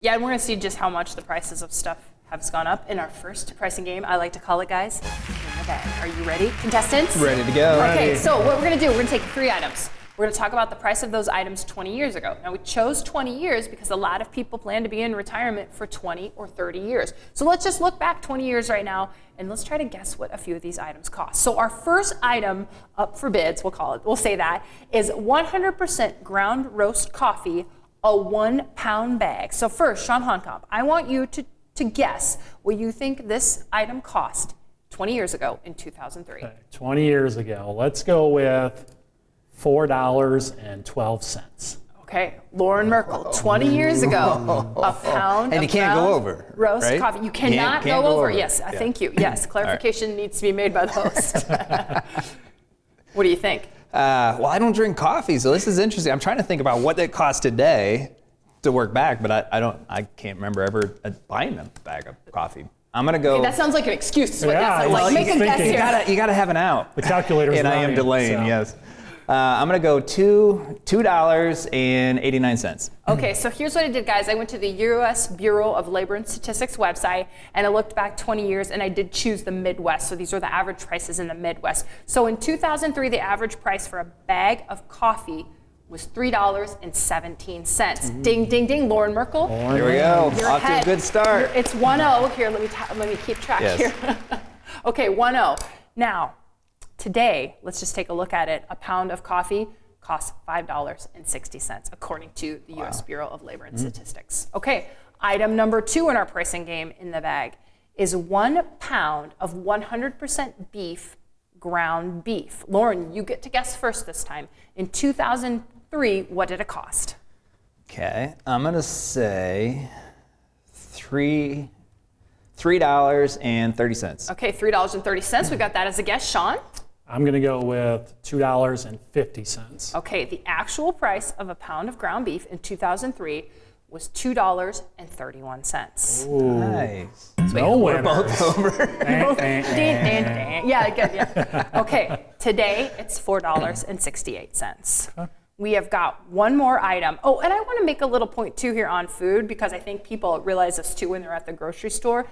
Yeah, and we're going to see just how much the prices of stuff have gone up in our first pricing game. I like to call it, guys, in the bag. Are you ready, contestants? Ready to go. Okay, so what we're going to do, we're going to take 3 items. We're going to talk about the price of those items 20 years ago. Now, we chose 20 years because a lot of people plan to be in retirement for 20 or 30 years. So let's just look back 20 years right now, and let's try to guess what a few of these items cost. So our first item up for bids, we'll say that, is 100% ground roast coffee, a 1-pound bag. So first, Chawn Honkomp, I want you to guess what you think this item cost 20 years ago in 2003. Okay, 20 years ago. Let's go with $4.12. Okay, Loren Merkle, 20 years ago, a pound and of you can't go ground over, roast right? coffee. You cannot Can't go over. over. Yes, thank you. Yes, clarification needs to be made by the host. What do you think? Well, I don't drink coffee, so this is interesting. I'm trying to think about what it costs today to work back, but I can't remember ever buying a bag of coffee. I'm gonna go. Okay, that sounds like an excuse. Is what Yeah, that sounds like. Make a guess here. You gotta have an out. The calculator's and I am running, delaying. so. Yes. I'm gonna go $2.89. Okay, so here's what I did, guys. I went to the U.S. Bureau of Labor and Statistics website, and I looked back 20 years, and I did choose the Midwest. So these are the average prices in the Midwest. So in 2003, the average price for a bag of coffee was $3.17. Ding, ding, ding. Loren Merkle. Here we go. You're Off ahead. to a good start. It's 1-0. Here, let me keep track here. Okay, 1-0. Now, today, let's just take a look at it. A pound of coffee costs $5.60, according to the U.S. Bureau of Labor and Statistics. Okay, item number 2 in our pricing game in the bag is 1 pound of 100% beef, ground beef. Loren, you get to guess first this time. In 2003, what did it cost? Okay, I'm gonna say $3.30. Okay, $3.30. We got that as a guess. Chawn? I'm going to go with $2.50. Okay, the actual price of a pound of ground beef in 2003 was $2.31. Nice. No We're winner. both over. Yeah, good. Yeah. Okay, today it's $4.68. We have got one more item. Oh, and I want to make a little point too here on food, because I think people realize this too when they're at the grocery store.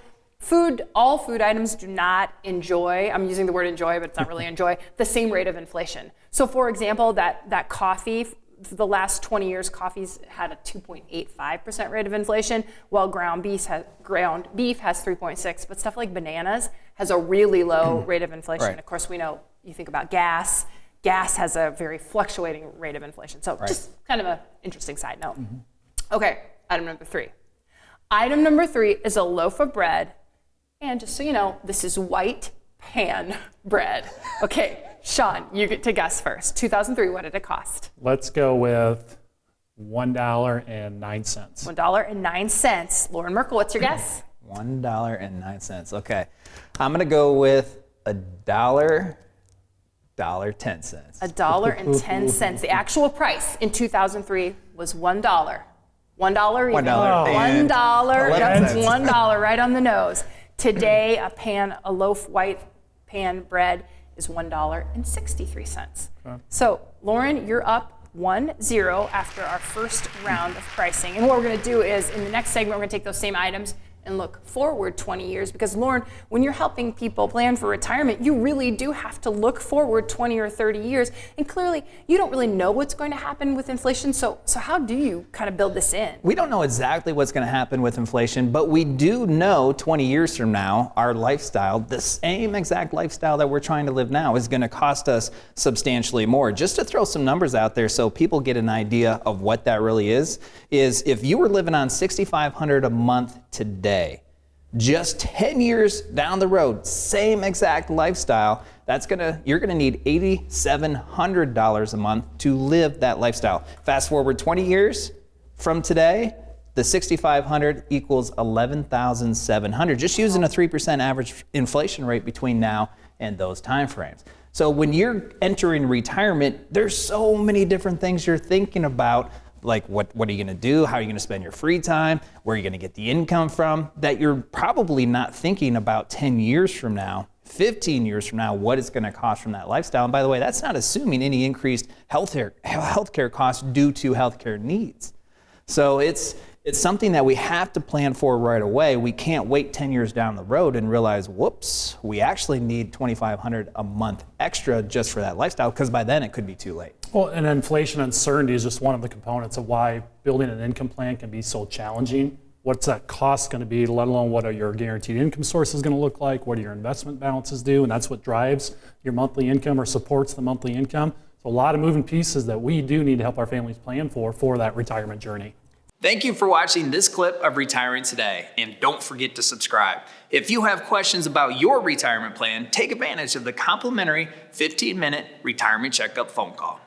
All food items do not enjoy, I'm using the word enjoy, but it's not really enjoy, the same rate of inflation. So for example, that coffee, for the last 20 years, coffee's had a 2.85% rate of inflation, while ground beef has 3.6, but stuff like bananas has a really low rate of inflation. Right. Of course, we know, you think about gas has a very fluctuating rate of inflation. So just kind of an interesting side note. Okay, item number 3. Item number 3 is a loaf of bread. And just so you know, this is white pan bread. Okay, Chawn, you get to guess first. 2003, what did it cost? Let's go with $1.09. $1.09. Loren Merkle, what's your guess? $1.09. Okay, I'm gonna go with $1.10. $1.10. The actual price in 2003 was $1. $1 even. $1. $1. That's $1. $1 right on the nose. Today, a loaf white pan bread is $1.63. So, Loren, you're up 1-0 after our first round of pricing. And what we're going to do is, in the next segment, we're going to take those same items and look forward 20 years. Because, Loren, when you're helping people plan for retirement, you really do have to look forward 20 or 30 years. And clearly, you don't really know what's going to happen with inflation. So how do you kind of build this in? We don't know exactly what's going to happen with inflation, but we do know 20 years from now, our lifestyle, the same exact lifestyle that we're trying to live now, is going to cost us substantially more. Just to throw some numbers out there so people get an idea of what that really is if you were living on $6,500 a month today, just 10 years down the road, same exact lifestyle, you're gonna need $8,700 a month to live that lifestyle. Fast forward 20 years from today, the $6,500 equals $11,700, just using a 3% average inflation rate between now and those time frames. So when you're entering retirement, there's so many different things you're thinking about, like what are you gonna do? How are you gonna spend your free time? Where are you gonna get the income from? That you're probably not thinking about 10 years from now, 15 years from now, what it's gonna cost from that lifestyle. And by the way, that's not assuming any increased healthcare costs due to healthcare needs. So it's It's something that we have to plan for right away. We can't wait 10 years down the road and realize, whoops, we actually need $2,500 a month extra just for that lifestyle, because by then it could be too late. Well, and inflation uncertainty is just one of the components of why building an income plan can be so challenging. What's that cost going to be, let alone what are your guaranteed income sources going to look like, what do your investment balances do, and that's what drives your monthly income or supports the monthly income. So a lot of moving pieces that we do need to help our families plan for that retirement journey. Thank you for watching this clip of Retiring Today, and don't forget to subscribe. If you have questions about your retirement plan, take advantage of the complimentary 15-minute retirement checkup phone call.